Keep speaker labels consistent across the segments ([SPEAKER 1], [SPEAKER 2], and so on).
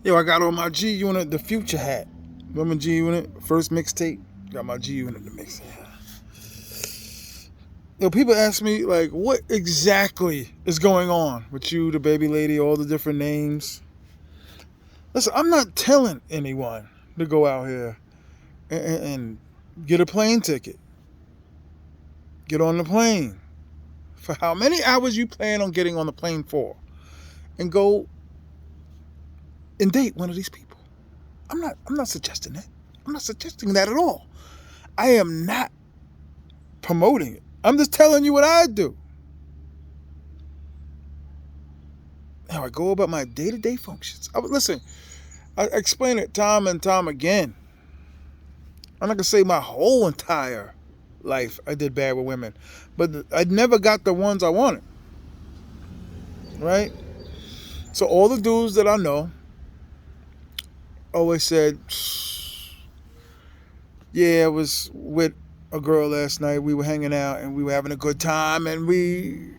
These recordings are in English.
[SPEAKER 1] Yo, I got on my G Unit, the Future hat. Remember G Unit? First mixtape? Got my G Unit to mix. Yo, people ask me, like, what exactly is going on with you, the baby lady, all the different names? Listen, I'm not telling anyone to go out here and get a plane ticket. Get on the plane. For how many hours you plan on getting on the plane for? And go and date one of these people. I'm not suggesting that. I'm not suggesting that at all. I am not promoting it. I'm just telling you what I do. How I go about my day-to-day functions. Listen, I explain it time and time again. I'm not gonna say my whole entire life I did bad with women, but I never got the ones I wanted. Right? So all the dudes that I know always said, yeah, I was with a girl last night. We were hanging out and we were having a good time and we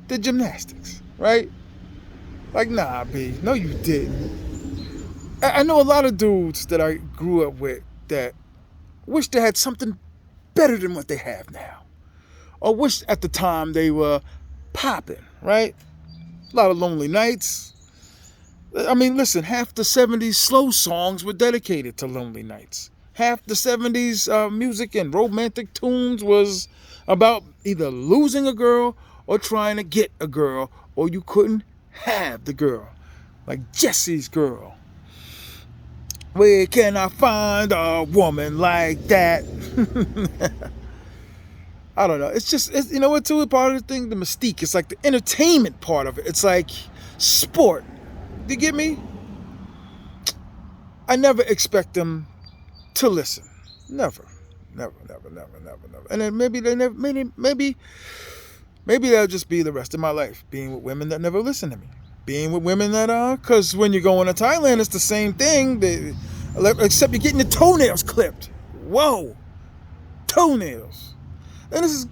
[SPEAKER 1] did gymnastics, right? Like, nah, B, no, you didn't. I know a lot of dudes that I grew up with that wish they had something better than what they have now, or wish at the time they were popping, right? A lot of lonely nights. I mean, listen, half the 70s slow songs were dedicated to lonely nights. Half the 70s music and romantic tunes was about either losing a girl or trying to get a girl, or you couldn't have the girl. Like Jesse's Girl. Where can I find a woman like that? I don't know. It's just, you know what, too? Part of the thing, the mystique. It's like the entertainment part of it. It's like sport. Do you get me? I never expect them to listen. Never. Never. And then maybe they never, maybe that'll just be the rest of my life, being with women that never listen to me. Being with women that because when you're going to Thailand, it's the same thing. Except you're getting your toenails clipped. Whoa. Toenails. And this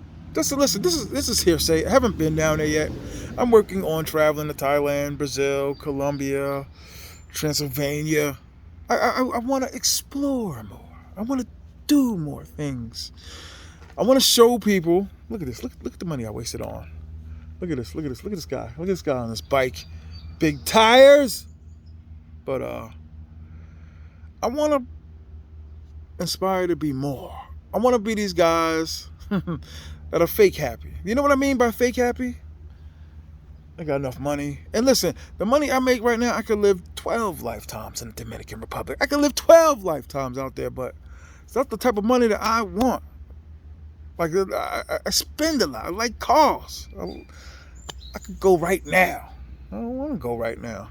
[SPEAKER 1] is hearsay. I haven't been down there yet. I'm working on traveling to Thailand, Brazil, Colombia, Transylvania. I want to explore more. I want to do more things. I want to show people. Look at this. Look at the money I wasted on. Look at this. Look at this guy. Look at this guy on this bike. Big tires. But I want to inspire to be more. I want to be these guys that are fake happy. You know what I mean by fake happy? I got enough money. And listen, the money I make right now, I could live 12 lifetimes in the Dominican Republic. I could live 12 lifetimes out there, but it's not the type of money that I want. Like, I spend a lot. I like cars. I could go right now. I don't want to go right now.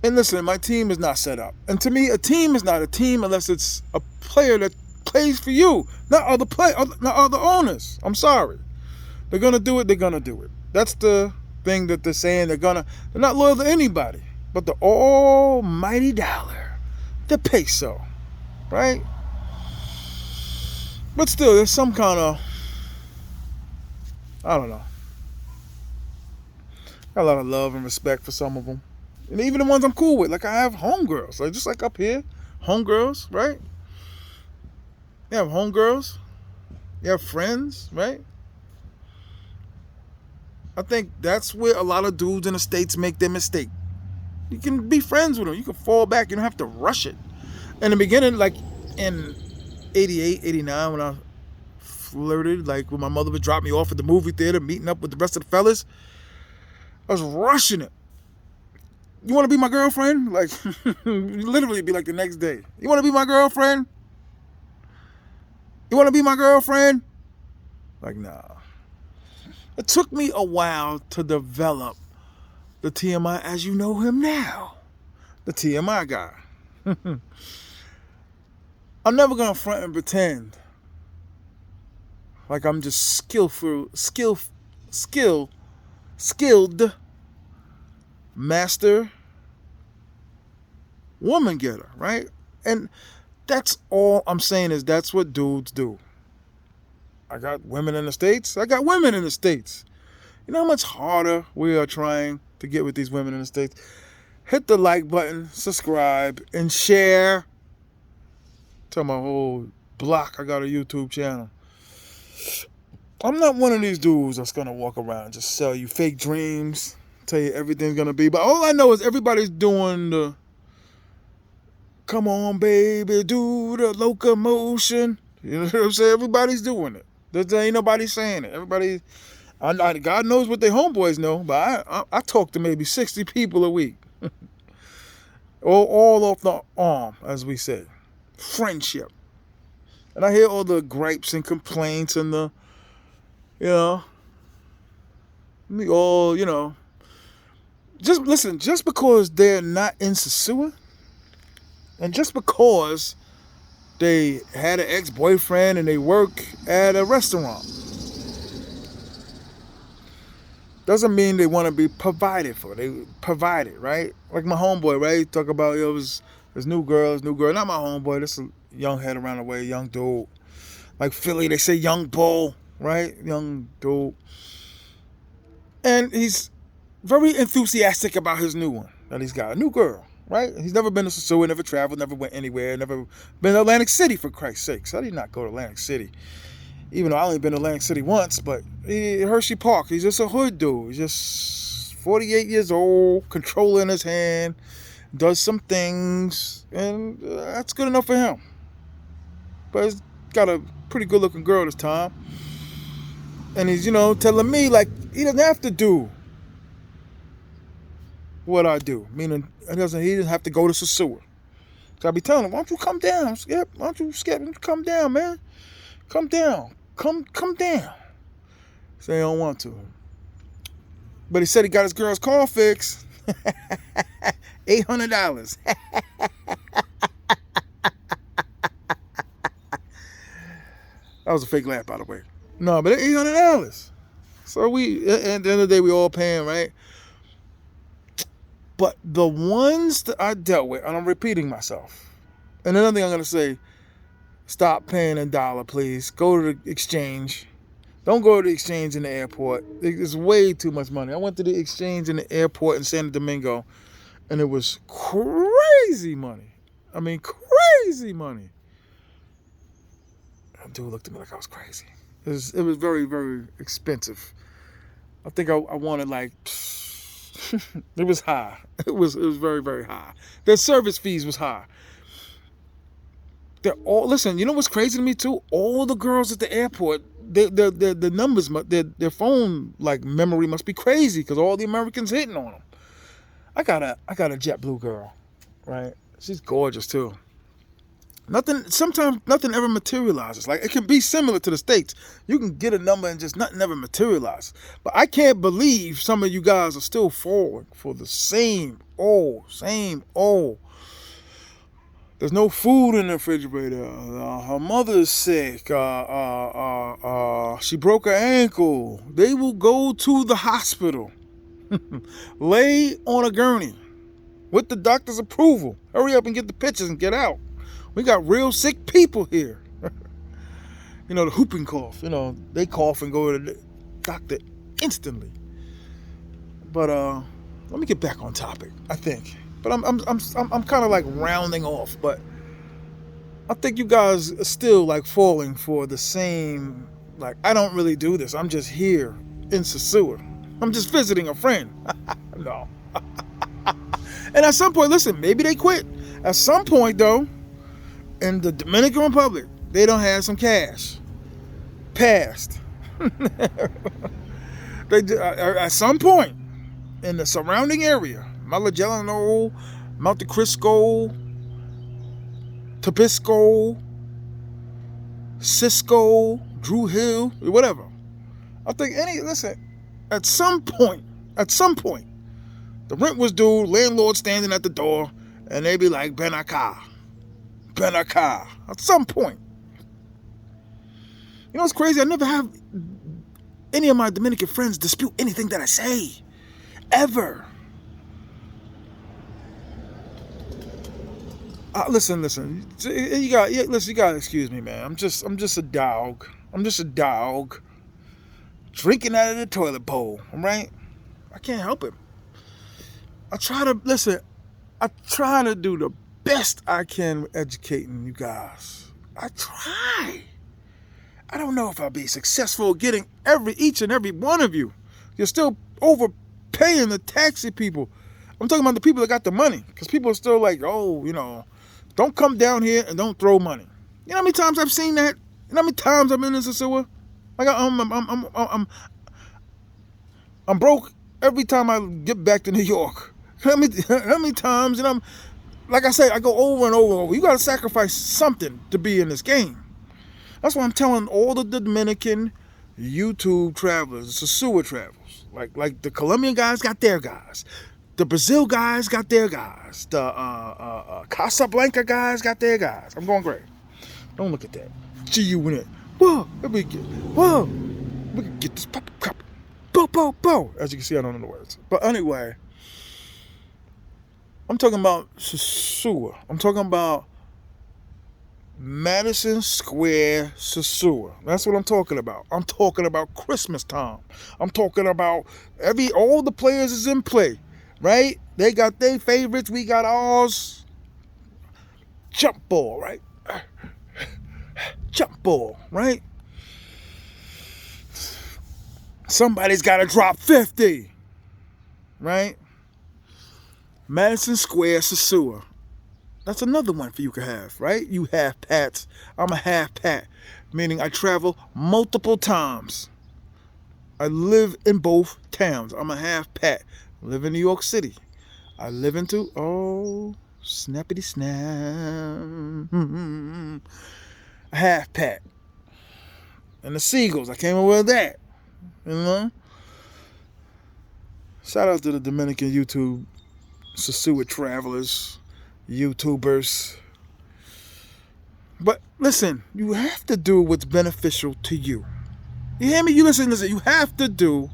[SPEAKER 1] And listen, my team is not set up. And to me, a team is not a team unless it's a player that plays for you, not other owners. I'm sorry. They're gonna do it. They're gonna do it. That's the thing that they're saying. They're not loyal to anybody but the almighty dollar, the peso, right? But still, there's some kind of, I don't know. Got a lot of love and respect for some of them. And even the ones I'm cool with. Like, I have homegirls. Like, just like up here. Homegirls, right? You have homegirls. You have friends, right? I think that's where a lot of dudes in the States make their mistake. You can be friends with them. You can fall back. You don't have to rush it. In the beginning, like in 88, 89, when I flirted, like when my mother would drop me off at the movie theater, meeting up with the rest of the fellas, I was rushing it. You want to be my girlfriend? Like, literally be like the next day. You want to be my girlfriend? You want to be my girlfriend? Like, nah. It took me a while to develop the T.M.I. as you know him now. The T.M.I. guy. I'm never going to front and pretend like I'm just skilled master woman getter, right? And that's all I'm saying is that's what dudes do. I got women in the States. I got women in the States. You know how much harder we are trying to get with these women in the States. Hit the like button, subscribe, and share. Tell my whole block I got a YouTube channel. I'm not one of these dudes that's going to walk around and just sell you fake dreams, tell you everything's going to be. But all I know is everybody's doing the, come on, baby, do the locomotion. You know what I'm saying? Everybody's doing it. There ain't nobody saying it. Everybody, God knows what their homeboys know, but I talk to maybe 60 people a week. all off the arm, as we say. Friendship. And I hear all the gripes and complaints and the, we all, just listen, just because they're not in Sosua, and just because they had an ex-boyfriend and they work at a restaurant, doesn't mean they want to be provided for. They provided, right? Like my homeboy, right? Talk about his new girl. Not my homeboy. This a young head around the way, young dude. Like Philly, they say young bull, right? Young dude. And he's very enthusiastic about his new one that he's got. A new girl, right? He's never been to Sosua, never traveled, never went anywhere, never been to Atlantic City, for Christ's sakes. How did he not go to Atlantic City? Even though I only been to Atlantic City once, but Hershey Park, he's just a hood dude. He's just 48 years old, controller in his hand, does some things, and that's good enough for him. But he's got a pretty good looking girl this time. And he's, telling me, like, he doesn't have to do what I do. Meaning, he doesn't have to go to Sosua. So I be telling him, why don't you come down, Skip? Why don't you, Skip, come down, man? Come down. Come down. Say he don't want to. But he said he got his girl's car fixed. $800. That was a fake laugh, by the way. No, but $800. So we, at the end of the day, we all paying, right? But the ones that I dealt with, and I'm repeating myself. And another thing I'm going to say, stop paying in dollar, please. Go to the exchange. Don't go to the exchange in the airport. It's way too much money. I went to the exchange in the airport in San Domingo, and it was crazy money. I mean, crazy money. That dude looked at me like I was crazy. It was very, very expensive. I think I wanted like, it was high. It was very, very high. Their service fees was high. They're all, listen, you know what's crazy to me too? All the girls at the airport, the numbers, their phone like memory must be crazy because all the Americans hitting on them. I got a JetBlue girl, right? She's gorgeous too. Sometimes nothing ever materializes. Like, it can be similar to the States. You can get a number and just nothing ever materializes. But I can't believe some of you guys are still falling for the same old. There's no food in the refrigerator. Her mother's sick. She broke her ankle. They will go to the hospital. Lay on a gurney with the doctor's approval. Hurry up and get the pictures and get out. We got real sick people here. The whooping cough. They cough and go to the doctor instantly. But let me get back on topic, I think. But I'm kind of like rounding off. But I think you guys are still like falling for the same. Like, I don't really do this. I'm just here in Sosua. I'm just visiting a friend. No. And at some point, listen, maybe they quit. At some point, though, in the Dominican Republic, they don't have some cash. Passed. At some point in the surrounding area, Malagellano, Monte Cristo, Tabisco, Cisco, Drew Hill, whatever. I think at some point, the rent was due, landlord standing at the door, and they be like, Benaka. At some point. You know what's crazy? I never have any of my Dominican friends dispute anything that I say. Ever. Listen. You gotta excuse me, man. I'm just a dog. Drinking out of the toilet bowl, all right? I can't help it. I try to listen. I try to do the best I can educating you guys. I try. I don't know if I'll be successful getting each and every one of you. You're still overpaying the taxi people. I'm talking about the people that got the money, because people are still like, oh, don't come down here and don't throw money. You know how many times I've seen that? You know how many times I'm in Sosua? Like I'm broke every time I get back to New York. How many times? Like I said, I go over and over. You got to sacrifice something to be in this game. That's why I'm telling all the Dominican YouTube travelers, the Sosua travelers, like the Colombian guys got their guys, the Brazil guys got their guys, the Casablanca guys got their guys. I'm going great. Don't look at that. G-U in it. Whoa, we can get this pop. Bo. As you can see, I don't know the words. But anyway, I'm talking about Sosua. I'm talking about Madison Square Sosua. That's what I'm talking about. I'm talking about Christmas time. I'm talking about all the players is in play, right? They got their favorites. We got ours. Jump ball, right? Jump ball, right? Somebody's got to drop 50, right? Madison Square Sosua. That's another one for you to have, right? You half pats. I'm a half pat, meaning I travel multiple times. I live in both towns. I'm a half pat. I live in New York City. I live into, snappity snap. A half pat. And the Seagulls, I came up with that. Shout out to the Dominican YouTube Sosua travelers, YouTubers. But listen, you have to do what's beneficial to you. You hear me? You listen. You have to do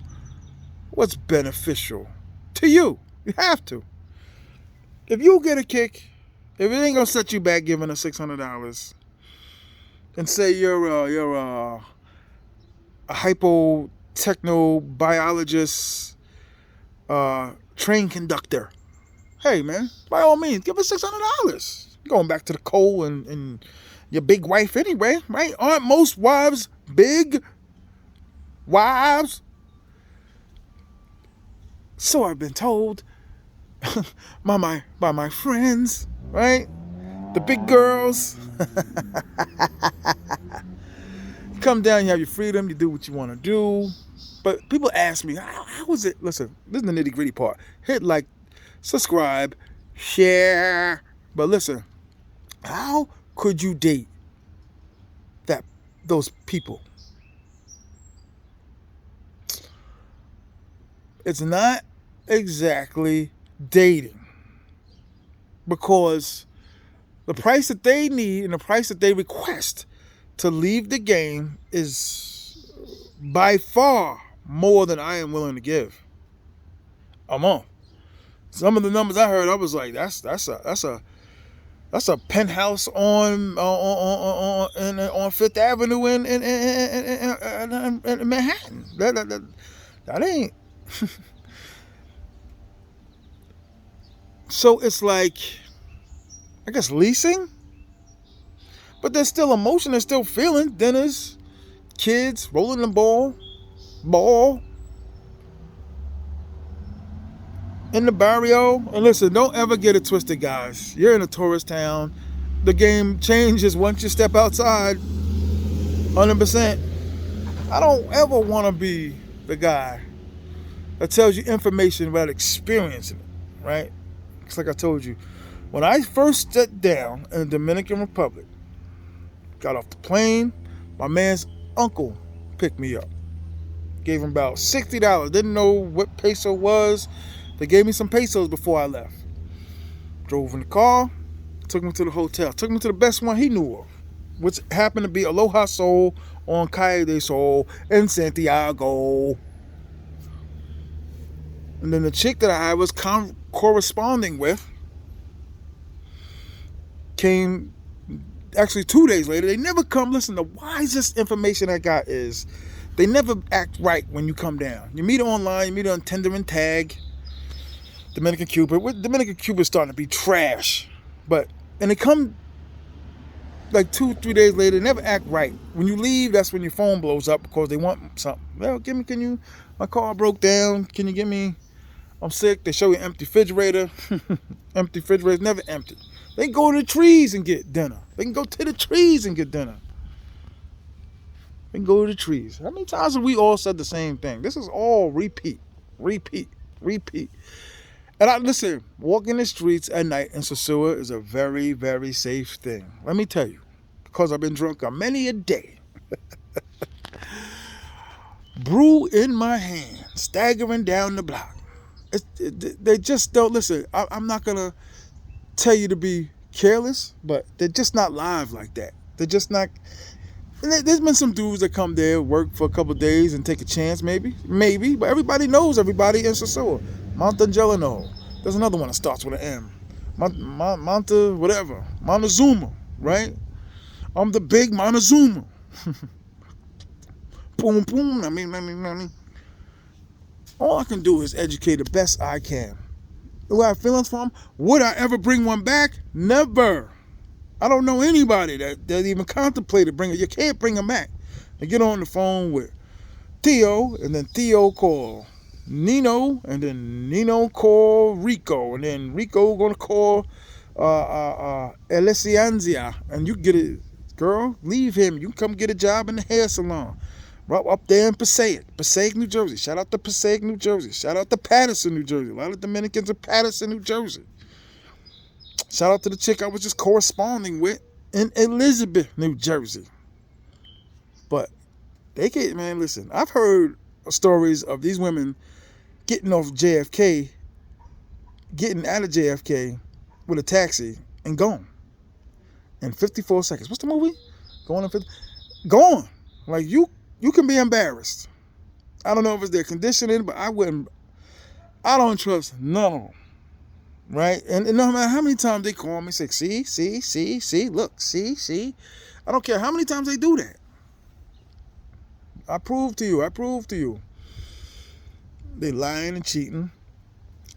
[SPEAKER 1] what's beneficial to you. You have to. If you get a kick, if it ain't gonna set you back giving us $600, and say you're a hypo-techno-biologist, train conductor, hey man, by all means, give us $600. Going back to the coal and your big wife anyway, right? Aren't most wives big wives? So I've been told by my friends, right? The big girls. Come down, you have your freedom, you do what you want to do. But people ask me, how was it? Listen, this is the nitty gritty part. Hit like, subscribe, share. But listen, how could you date those people? It's not exactly dating, because the price that they need and the price that they request to leave the game is by far more than I am willing to give a month. Some of the numbers I heard, I was like, that's a penthouse on Fifth Avenue in Manhattan. That ain't. So it's like, I guess, leasing, but there's still emotion, there's still feeling. Dinners, kids, rolling the ball in the barrio. And listen, don't ever get it twisted, guys. You're in a tourist town. The game changes once you step outside. 100%. I don't ever want to be the guy that tells you information without experiencing it, right? It's like I told you, when I first sat down in the Dominican Republic, got off the plane, my man's uncle picked me up. Gave him about $60. Didn't know what peso was. They gave me some pesos before I left. Drove in the car, took me to the hotel, took me to the best one he knew of, which happened to be Aloha Soul on Calle de Sol in Santiago. And then the chick that I was corresponding with came actually 2 days later. They never come. Listen, the wisest information I got is they never act right when you come down. You meet her online, you meet her on Tinder and Tag. Dominican Cuba. Dominican Cuba is starting to be trash. And they come like 2-3 days later, they never act right. When you leave, that's when your phone blows up because they want something. Well, my car broke down. Can you give me, I'm sick. They show you an empty refrigerator. Empty refrigerator, never empty. They can go to the trees and get dinner. They can go to the trees and get dinner. They can go to the trees. How many times have we all said the same thing? This is all repeat. And listen, walking the streets at night in Sosua is a very, very safe thing. Let me tell you, because I've been drunk on many a day. Brew in my hand, staggering down the block. They just don't listen. I'm not gonna tell you to be careless, but they're just not live like that. They're just not. There's been some dudes that come there, work for a couple of days, and take a chance, maybe. But everybody knows everybody in Sosua. Montangelino. There's another one that starts with an M. Whatever. Montezuma, right? I'm the big Montezuma. Boom, boom. I mean. All I can do is educate the best I can. Do I have feelings for them? Would I ever bring one back? Never. I don't know anybody that even contemplated bringing. You can't bring them back. They get on the phone with Theo, and then Theo call Nino, and then Nino call Rico, and then Rico gonna call Alessianzia, and you get it, girl. Leave him. You can come get a job in the hair salon, right up there in Passaic, New Jersey. Shout out to Passaic, New Jersey. Shout out to Patterson, New Jersey. A lot of Dominicans in Patterson, New Jersey. Shout out to the chick I was just corresponding with in Elizabeth, New Jersey. But they can't, man, listen. I've heard stories of these women getting off JFK, getting out of JFK with a taxi and gone in 54 seconds. What's the movie? Gone. Like, you can be embarrassed. I don't know if it's their conditioning, but I don't trust none of them. Right? And no matter how many times they call me, say, see, look, see. I don't care how many times they do that. I prove to you. They lying and cheating.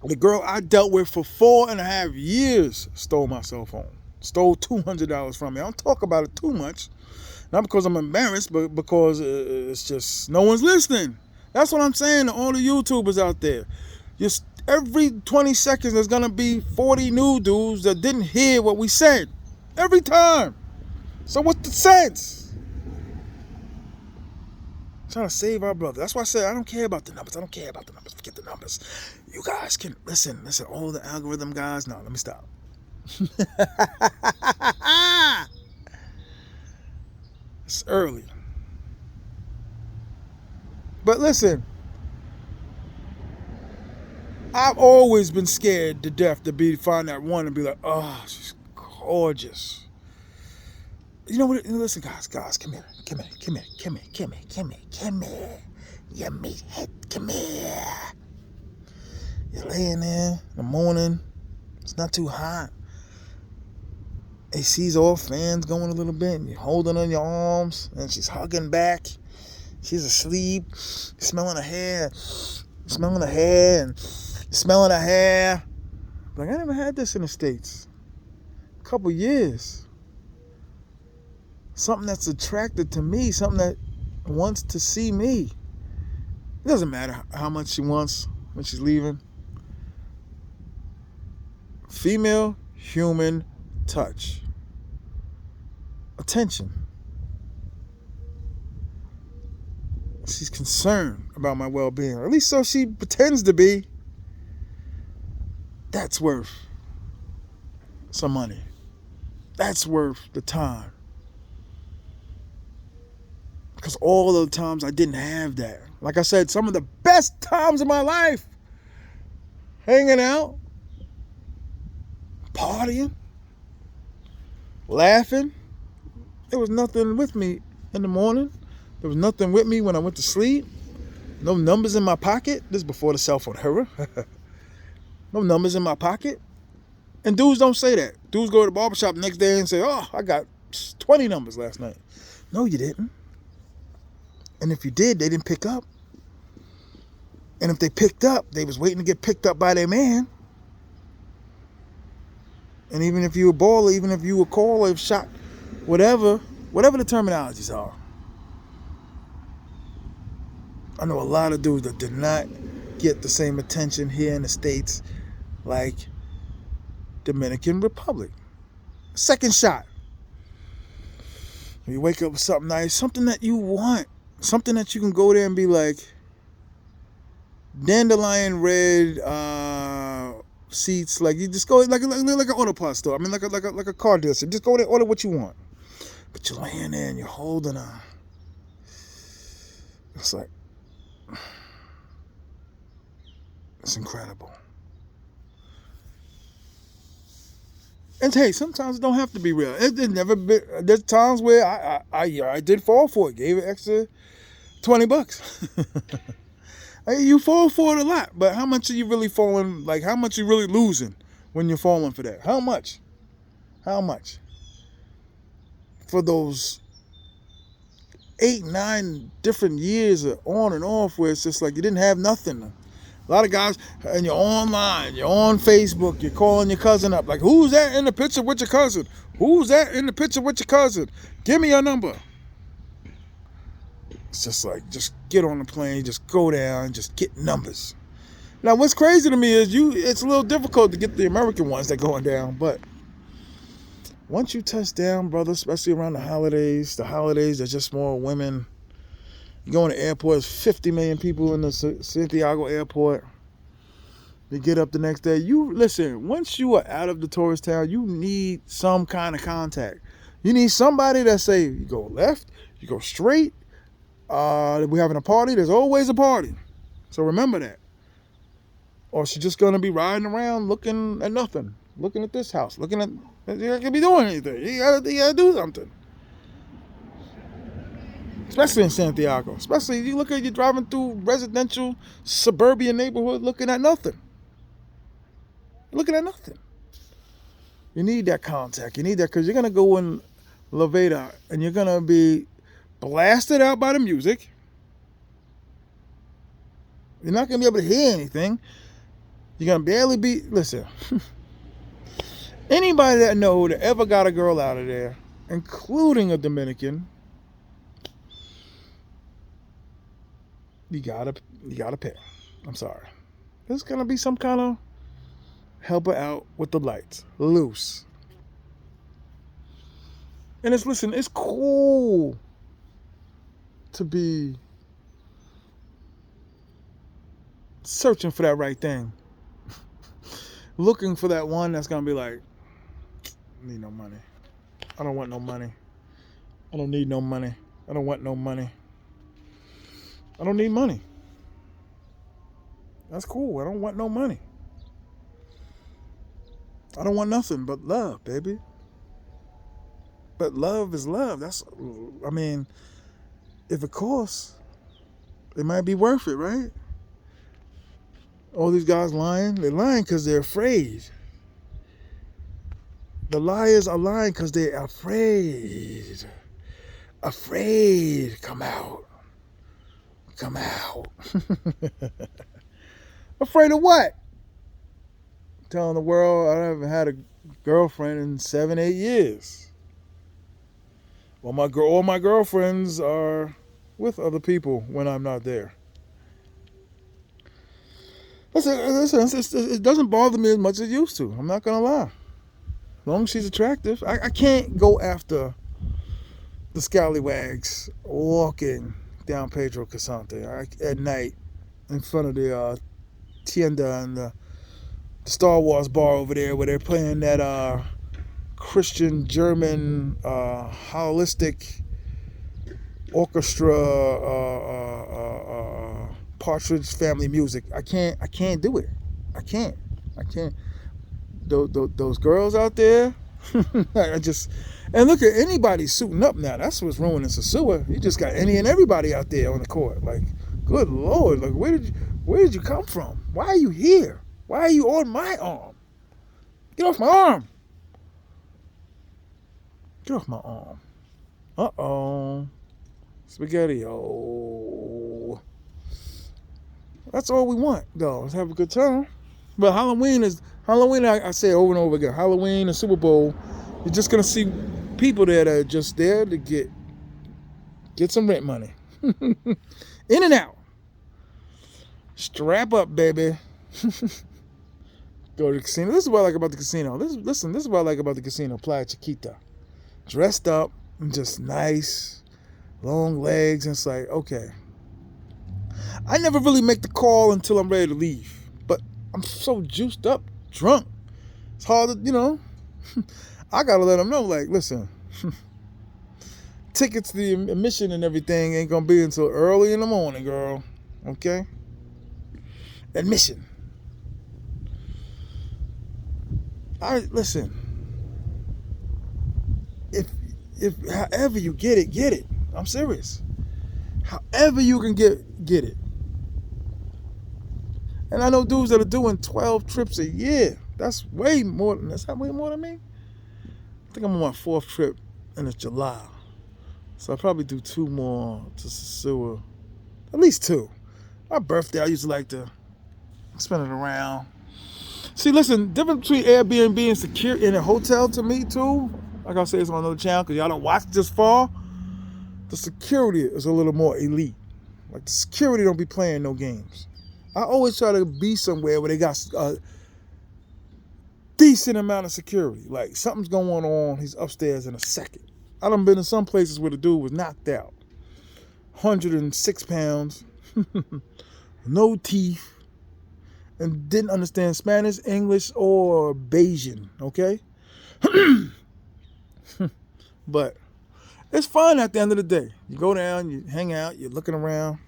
[SPEAKER 1] The girl I dealt with for 4.5 years stole my cell phone. Stole $200 from me. I don't talk about it too much. Not because I'm embarrassed, but because it's just no one's listening. That's what I'm saying to all the YouTubers out there. Just every 20 seconds, there's going to be 40 new dudes that didn't hear what we said. Every time. So what's the sense? I'm trying to save our brother. That's why I said I don't care about the numbers. Forget the numbers. You guys can listen. All the algorithm guys. No, let me stop. It's early. But listen. I've always been scared to death to find that one and be like, oh, she's gorgeous. You know what? Listen, guys, come here. You meathead, come here. You're laying there in the morning. It's not too hot. AC's off, fans going a little bit, and you're holding on your arms, and she's hugging back. She's asleep, smelling her hair, Like, I never had this in the States. A couple years. Something that's attracted to me, something that wants to see me. It doesn't matter how much she wants when she's leaving. Female human touch. Attention. She's concerned about my well-being. Or at least so she pretends to be. That's worth some money. That's worth the time. Because all the times I didn't have that. Like I said, some of the best times of my life. Hanging out. Partying. Laughing. There was nothing with me in the morning. There was nothing with me when I went to sleep. No numbers in my pocket. This is before the cell phone era. No numbers in my pocket. And dudes don't say that. Dudes go to the barbershop the next day and say, oh, I got 20 numbers last night. No, you didn't. And if you did, they didn't pick up. And if they picked up, they was waiting to get picked up by their man. And even if you a baller, even if you a caller, shot, whatever the terminologies are. I know a lot of dudes that did not get the same attention here in the States like Dominican Republic. Second shot. You wake up with something nice, something that you want, something that you can go there and be like, dandelion red seats. Like you just go like an auto parts store. I mean, like a car dealership. Just go there, order what you want. But you're laying there and you're holding her. It's like, it's incredible. And hey, sometimes it don't have to be real. It never been. There's times where I did fall for it. Gave it extra $20. You fall for it a lot, but how much are you really falling? Like how much are you really losing when you're falling for that? How much? How much? For those 8, 9 different years of on and off where it's just like you didn't have nothing. A lot of guys, and you're online, you're on Facebook, you're calling your cousin up. Like, who's that in the picture with your cousin? Who's that in the picture with your cousin? Give me your number. It's just like, just get on the plane, just go down, just get numbers. Now, what's crazy to me is it's a little difficult to get the American ones that going down, but once you touch down, brother, especially around the holidays, there's just more women. You go in the airport, there's 50 million people in the Santiago airport. You get up the next day. Listen, once you are out of the tourist town, you need some kind of contact. You need somebody that say, you go left, you go straight. We're having a party. There's always a party. So remember that. Or she's just going to be riding around looking at nothing. Looking at this house. Looking at, you not going to be doing anything. You got to do something. Especially in Santiago. Especially you look at you driving through residential suburban neighborhood looking at nothing. Looking at nothing. You need that contact. You need that because you're going to go in La Veda and you're going to be blasted out by the music. You're not going to be able to hear anything. You're going to barely be... Listen. Anybody that know that ever got a girl out of there, including a Dominican, you gotta pay. I'm sorry. There's gonna be some kind of help her out with the lights. Loose. And it's cool to be searching for that right thing. Looking for that one that's gonna be like, I need no money. I don't want no money. I don't need no money. I don't want no money. I don't need money. That's cool. I don't want no money. I don't want nothing but love, baby. But love is love. I mean, if it costs, it might be worth it, right? All these guys lying. They're lying because they're afraid. The liars are lying because they're afraid. Afraid. Come out. Come out. Afraid of what? Telling the world I haven't had a girlfriend in 7, 8 years. Well, all my girlfriends are with other people when I'm not there. Listen, it doesn't bother me as much as it used to. I'm not going to lie. As long as she's attractive. I can't go after the scallywags walking down Pedro Casante at night in front of the tienda and the Star Wars bar over there where they're playing that Christian German holistic orchestra Partridge Family music. I can't do it. I can't. Those girls out there, and look at anybody suiting up now. That's what's ruining Sosua. You just got any and everybody out there on the court. Like, good Lord, like where did you come from? Why are you here? Why are you on my arm? Get off my arm. Get off my arm. Uh-oh. Spaghetti-o. That's all we want, though, is have a good time. But Halloween. I say over and over again. Halloween and Super Bowl. You're just gonna see people there that are just there to get some rent money. In and out. Strap up, baby. Go to the casino. This is what I like about the casino. This is what I like about the casino. Playa Chiquita. Dressed up and just nice, long legs. And it's like, okay. I never really make the call until I'm ready to leave. But I'm so juiced up, drunk. It's hard to, I got to let them know, like, listen, tickets to the admission and everything ain't going to be until early in the morning, girl. Okay? Admission. Listen. If however you get it. I'm serious. However you can get it. And I know dudes that are doing 12 trips a year. That's way more than that's not way more than me. I think I'm on my 4th trip and it's July. So I'll probably do 2 more to Sosua. At least 2. My birthday, I used to like to spend it around. See, listen, difference between Airbnb and security in a hotel to me too. Like I say, it's on another channel because y'all don't watch this far. The security is a little more elite. Like the security don't be playing no games. I always try to be somewhere where they got a decent amount of security. Like something's going on, he's upstairs in a second. I done been in some places where the dude was knocked out. 106 pounds, no teeth, and didn't understand Spanish, English, or Bayesian, okay? But it's fun at the end of the day. You go down, you hang out, you're looking around,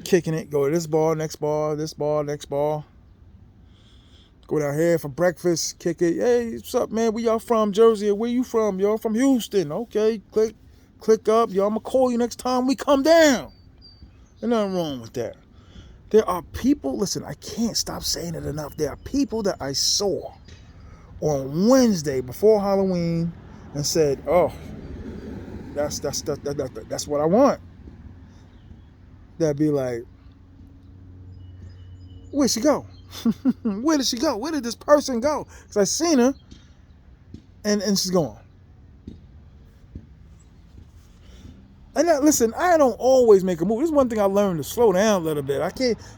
[SPEAKER 1] kicking it, go to this bar, next bar, this bar, next bar. Go down here for breakfast, kick it. Hey, what's up, man? Where y'all from? Jersey. Where you from? Y'all from Houston. Okay, click up. Y'all, I'm going to call you next time we come down. There's nothing wrong with that. There are people, listen, I can't stop saying it enough. There are people that I saw on Wednesday before Halloween and said, oh, that's what I want. That'd be like, where'd she go? Where did she go? Where did this person go? Because I seen her and she's gone. And now, listen, I don't always make a move. This is one thing I learned, to slow down a little bit.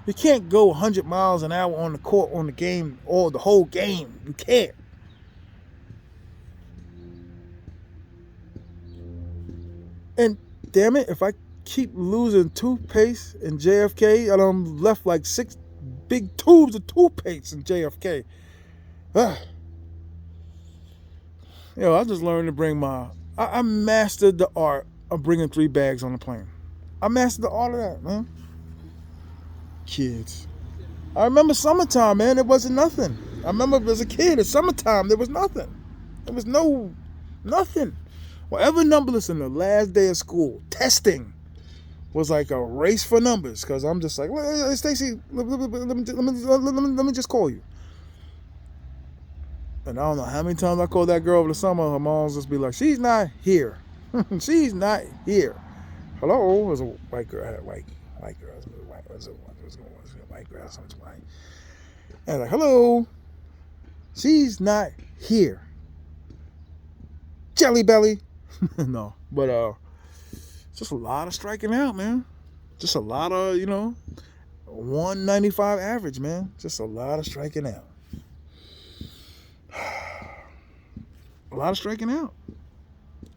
[SPEAKER 1] You can't go 100 miles an hour on the court, on the game, or the whole game. You can't. And damn it, if I keep losing toothpaste in JFK, and I'm left like 6 big tubes of toothpaste in JFK. I just learned to bring I mastered the art of bringing 3 bags on the plane. I mastered the art of that, man. Kids. I remember summertime, man, there wasn't nothing. I remember as a kid, it's summertime, there was nothing. There was nothing. Whatever number, listen, the last day of school, testing was like a race for numbers, because I'm just like, well, Stacy, let me just call you. And I don't know how many times I called that girl over the summer, her mom's just be like, she's not here. She's not here. Hello? It was a white girl. I had a white girl. It was a white girl. Something white. And I'm like, hello? She's not here. Jelly belly. No, but just a lot of striking out, man. Just a lot of, 195 average, man. Just a lot of striking out. A lot of striking out.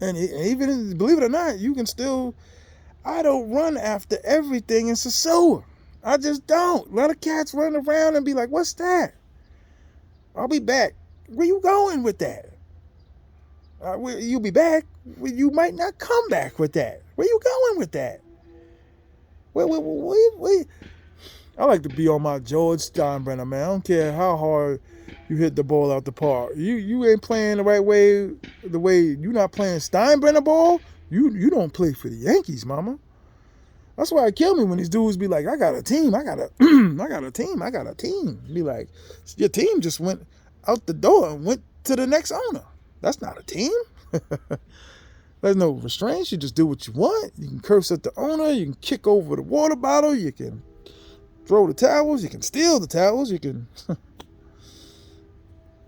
[SPEAKER 1] And even, believe it or not, you can still, I don't run after everything in Sosua. I just don't. A lot of cats run around and be like, what's that? I'll be back. Where you going with that? You'll be back. You might not come back with that. Where you going with that? Wait. I like to be on my George Steinbrenner, man. I don't care how hard you hit the ball out the park. You ain't playing the right way, the way you're not playing Steinbrenner ball, you don't play for the Yankees, mama. That's why it killed me when these dudes be like, I got a team. I got a team. Be like, your team just went out the door and went to the next owner. That's not a team. There's no restraints. You just do what you want. You can curse at the owner. You can kick over the water bottle. You can throw the towels. You can steal the towels. You can.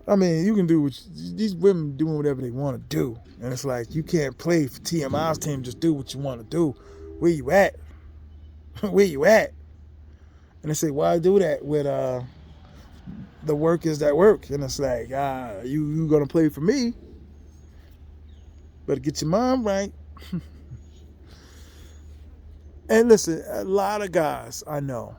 [SPEAKER 1] I mean, you can do what these women doing whatever they want to do, and it's like you can't play for T.M.I's team. Just do what you want to do. Where you at? Where you at? And they say, why do that with the work is that work? And it's like, you gonna play for me? Better get your mind right. And listen, a lot of guys I know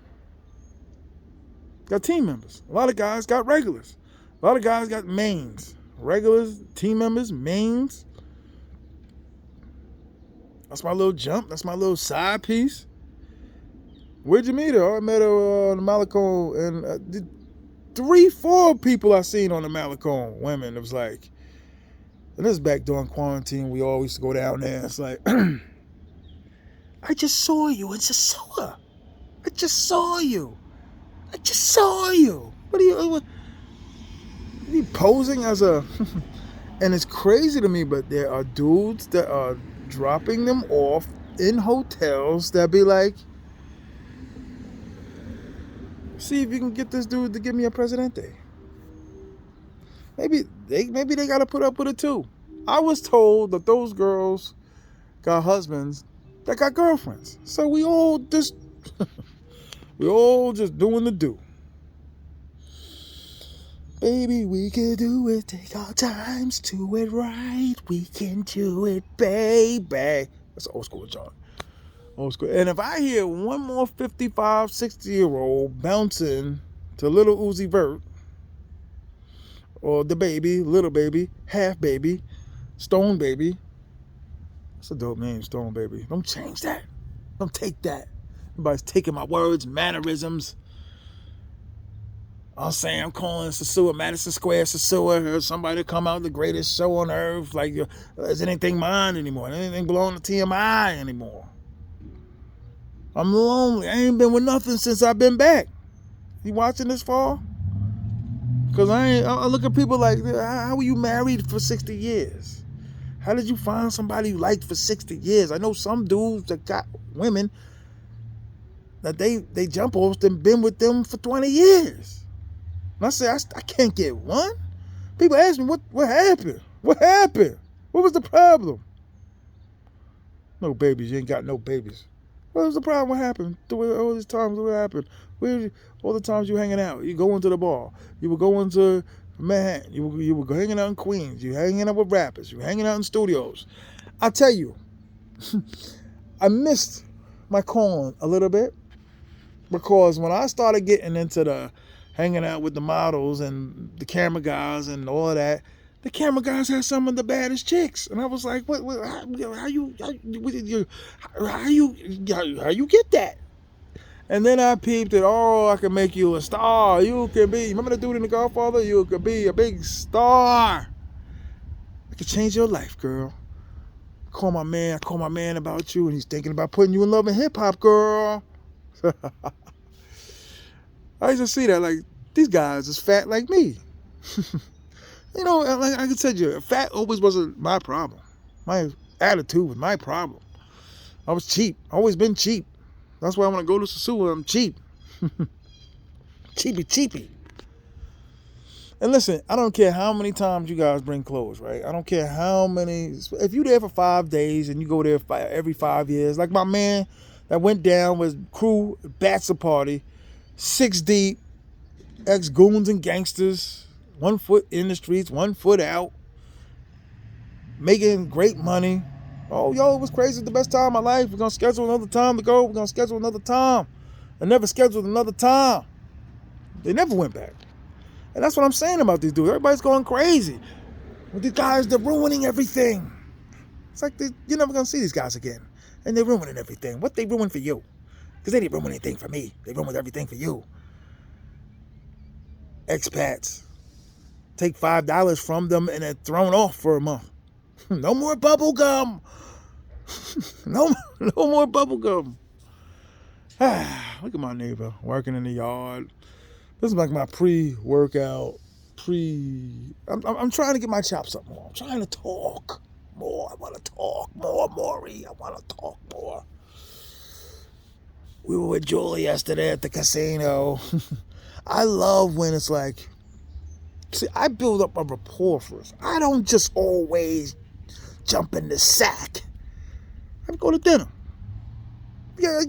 [SPEAKER 1] got team members. A lot of guys got regulars. A lot of guys got mains. Regulars, team members, mains. That's my little jump. That's my little side piece. Where'd you meet her? I met her on the Malecon, and 3-4 people I seen on the Malecon, women. It was like, and this is back during quarantine. We all used to go down there. It's like, I just saw you in Sosua. I just saw you. I just saw you. What are you posing as a... And it's crazy to me, but there are dudes that are dropping them off in hotels that be like, see if you can get this dude to give me a Presidente. Maybe they got to put up with it too. I was told that those girls got husbands that got girlfriends. So we all just doing the do. Baby, we can do it. Take our times, do it right. We can do it, baby. That's an old school John. Old school. And if I hear one more 55, 60-year-old bouncing to Little Uzi Vert, or the baby, little baby, half baby, Stone Baby. That's a dope name, Stone Baby. Don't change that. Don't take that. Everybody's taking my words, mannerisms. I'm saying I'm calling Sosua Madison Square Sosua, or somebody to come out the greatest show on earth. Like, is anything mine anymore? Anything belong to T.M.I anymore? I'm lonely. I ain't been with nothing since I've been back. You watching this fall? Because I look at people like, how were you married for 60 years? How did you find somebody you liked for 60 years? I know some dudes that got women that they jump off and been with them for 20 years. And I say, I can't get one. People ask me, what happened? What happened? What was the problem? No babies. You ain't got no babies. What was the problem? What happened? All these times, what happened? All the times you hanging out. You going to the bar. You were going to Manhattan. You were hanging out in Queens. You hanging out with rappers. You were hanging out in studios. I tell you, I missed my calling a little bit, because when I started getting into the hanging out with the models and the camera guys and all of that, the camera guys had some of the baddest chicks, and I was like, how you get that? And then I peeped it. Oh, I can make you a star. You can be. Remember the dude in The Godfather? You could be a big star. I could change your life, girl. I call my man about you, and he's thinking about putting you in Love and Hip Hop, girl. I used to see that, like, these guys is fat like me. You know, like I said, fat always wasn't my problem. My attitude was my problem. I was cheap. Always been cheap. That's why when I go to Sosua, I'm cheap. Cheapy. And listen, I don't care how many times you guys bring clothes, right? I don't care how many. If you're there for 5 days and you go there every 5 years, like my man that went down with crew bachelor party, 6 deep, ex-goons and gangsters, 1 foot in the streets, 1 foot out, making great money. Oh, yo, it was crazy. The best time of my life. We're going to schedule another time to go. We're going to schedule another time. I never scheduled another time. They never went back. And that's what I'm saying about these dudes. Everybody's going crazy. With these guys, they're ruining everything. It's like you're never going to see these guys again. And they're ruining everything. What they ruined for you? Because they didn't ruin anything for me. They ruined everything for you. Expats. Take $5 from them and they're thrown off for a month. No more bubble gum. No more bubble gum. Look at my neighbor working in the yard. This is like my pre-workout. I'm trying to get my chops up more. I'm trying to talk more. I want to talk more, Maury. I want to talk more. We were with Julie yesterday at the casino. I love when it's like, see, I build up a rapport first. I don't just always jump in the sack. I go to dinner. Yeah,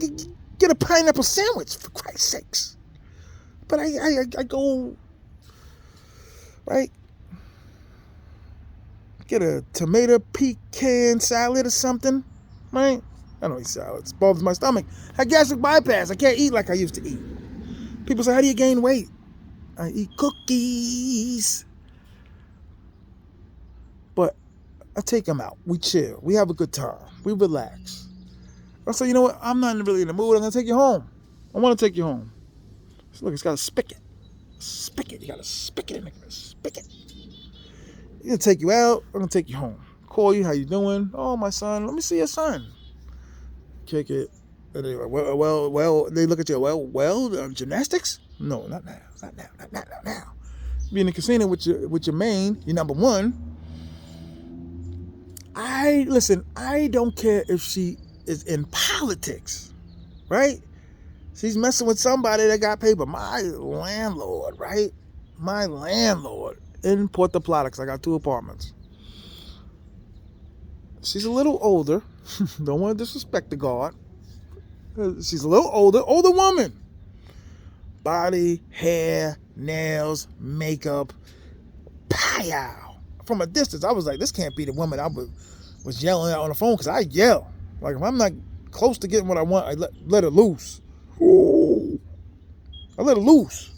[SPEAKER 1] get a pineapple sandwich, for Christ's sakes. But I go, right? Get a tomato pecan salad or something, right? I don't eat salads. It bothers my stomach. I have gastric bypass. I can't eat like I used to eat. People say, how do you gain weight? I eat cookies. But I take them out. We chill. We have a good time. We relax. I say, you know what? I'm not really in the mood. I'm going to take you home. I want to take you home. So look, it's got a spigot. Spigot. You got a spigot in the spigot. I'm going to take you out. I'm going to take you home. Call you. How you doing? Oh, my son. Let me see your son. Kick it. Anyway, well, they look at you. Well, gymnastics? No, not now. Not now. Be in the casino with your main, your number one. I don't care if she is in politics, right? She's messing with somebody that got paper. My landlord, right? My landlord in Puerto Plata, because I got 2 apartments. She's a little older. Don't want to disrespect the guard. She's a little older woman. Body, hair, nails, makeup, pow. From a distance, I was like, this can't be the woman I was yelling at on the phone, because I yell. Like, if I'm not close to getting what I want, I let her loose. Ooh. I let her loose.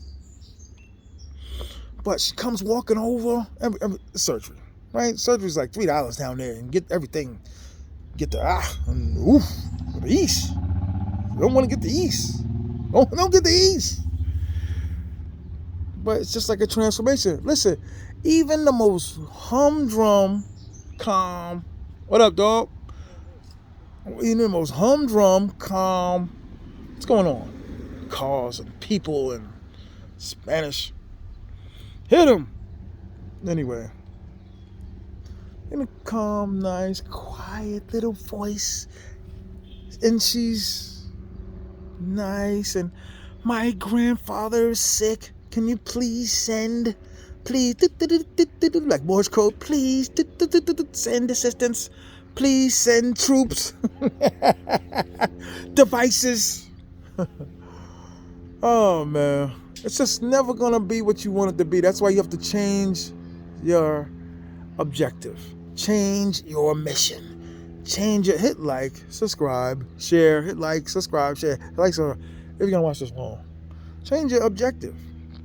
[SPEAKER 1] But she comes walking over, every surgery, right? Surgery's like $3 down there, and get everything, get the the east. You don't want to get the east. Don't get the east. But it's just like a transformation. Listen, even the most humdrum, calm, what up, dog? Even the most humdrum, calm, what's going on? Cars and people and Spanish. Hit them. Anyway. In a calm, nice, quiet little voice. And she's nice. And my grandfather is sick. Can you please send? Please. Like Morse code. Please. Send assistance. Please send troops. Devices. Oh, man. It's just never going to be what you want it to be. That's why you have to change your objective. Change your mission. Change it. Hit like, subscribe, share. Hit like, subscribe, share. Like, so if you're going to watch this long. Change your objective.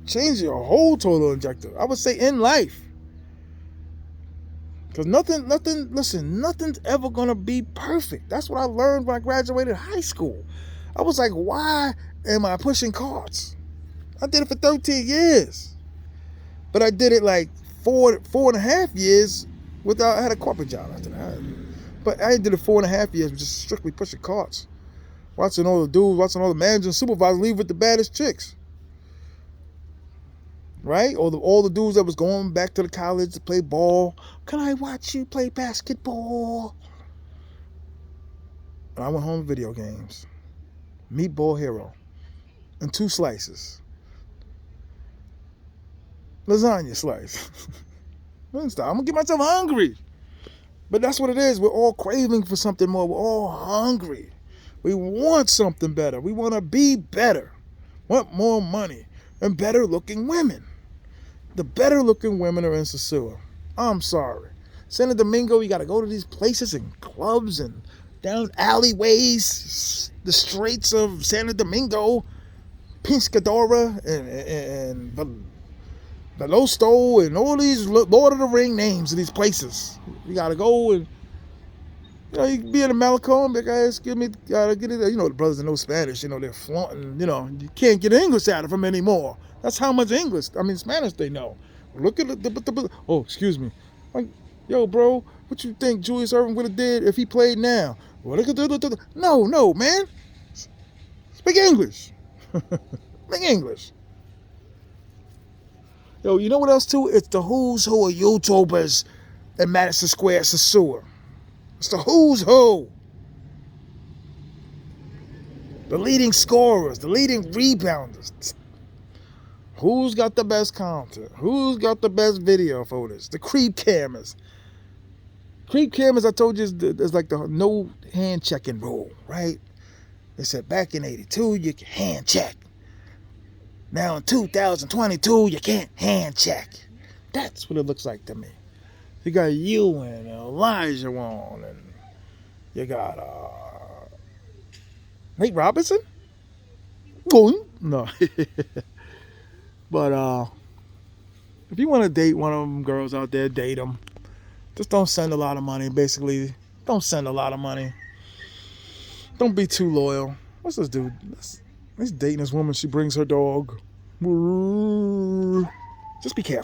[SPEAKER 1] Change your whole total objective. I would say in life. Because nothing's ever going to be perfect. That's what I learned when I graduated high school. I was like, why am I pushing carts? I did it for 13 years. But I did it like four and a half years I had a corporate job after that. But I did it 4.5 years just strictly pushing carts. Watching all the dudes, watching all the managers and supervisors leave with the baddest chicks. Right? All the dudes that was going back to the college to play ball. Can I watch you play basketball? And I went home to video games. Meatball Hero. And 2 slices. Lasagna slice. I'm going to get myself hungry. But that's what it is. We're all craving for something more. We're all hungry. We want something better. We want to be better. Want more money. And better looking women. The better looking women are in Sosua. I'm sorry. Santo Domingo, you got to go to these places and clubs and down alleyways. The streets of Santo Domingo. Piscadora and Velosto and all these Lord of the Ring names of these places. You gotta go and you can be in the Malacom, guys, gotta get it. The brothers that know Spanish, they're flaunting, you can't get English out of them anymore. That's how much Spanish they know. Look at oh, excuse me. Like, yo, bro, what you think Julius Erving would have did if he played now? No, man. Speak English. Speak English. Yo, you know what else too? It's the who's who of YouTubers in Madison Square, Sosua. It's the who's who. the leading scorers, the leading rebounders. Who's got the best content? Who's got the best video photos? The creep cameras. Creep cameras, I told you, is like the no hand checking rule, right? They said back in 82, you can hand check. Now in 2022, you can't hand check. That's what it looks like to me. You got you and Elijah on, and you got Nate Robinson? No. But if you want to date one of them girls out there, date them. Just don't send a lot of money, basically. Don't send a lot of money. Don't be too loyal. What's this dude? He's dating this woman. She brings her dog. Just be careful.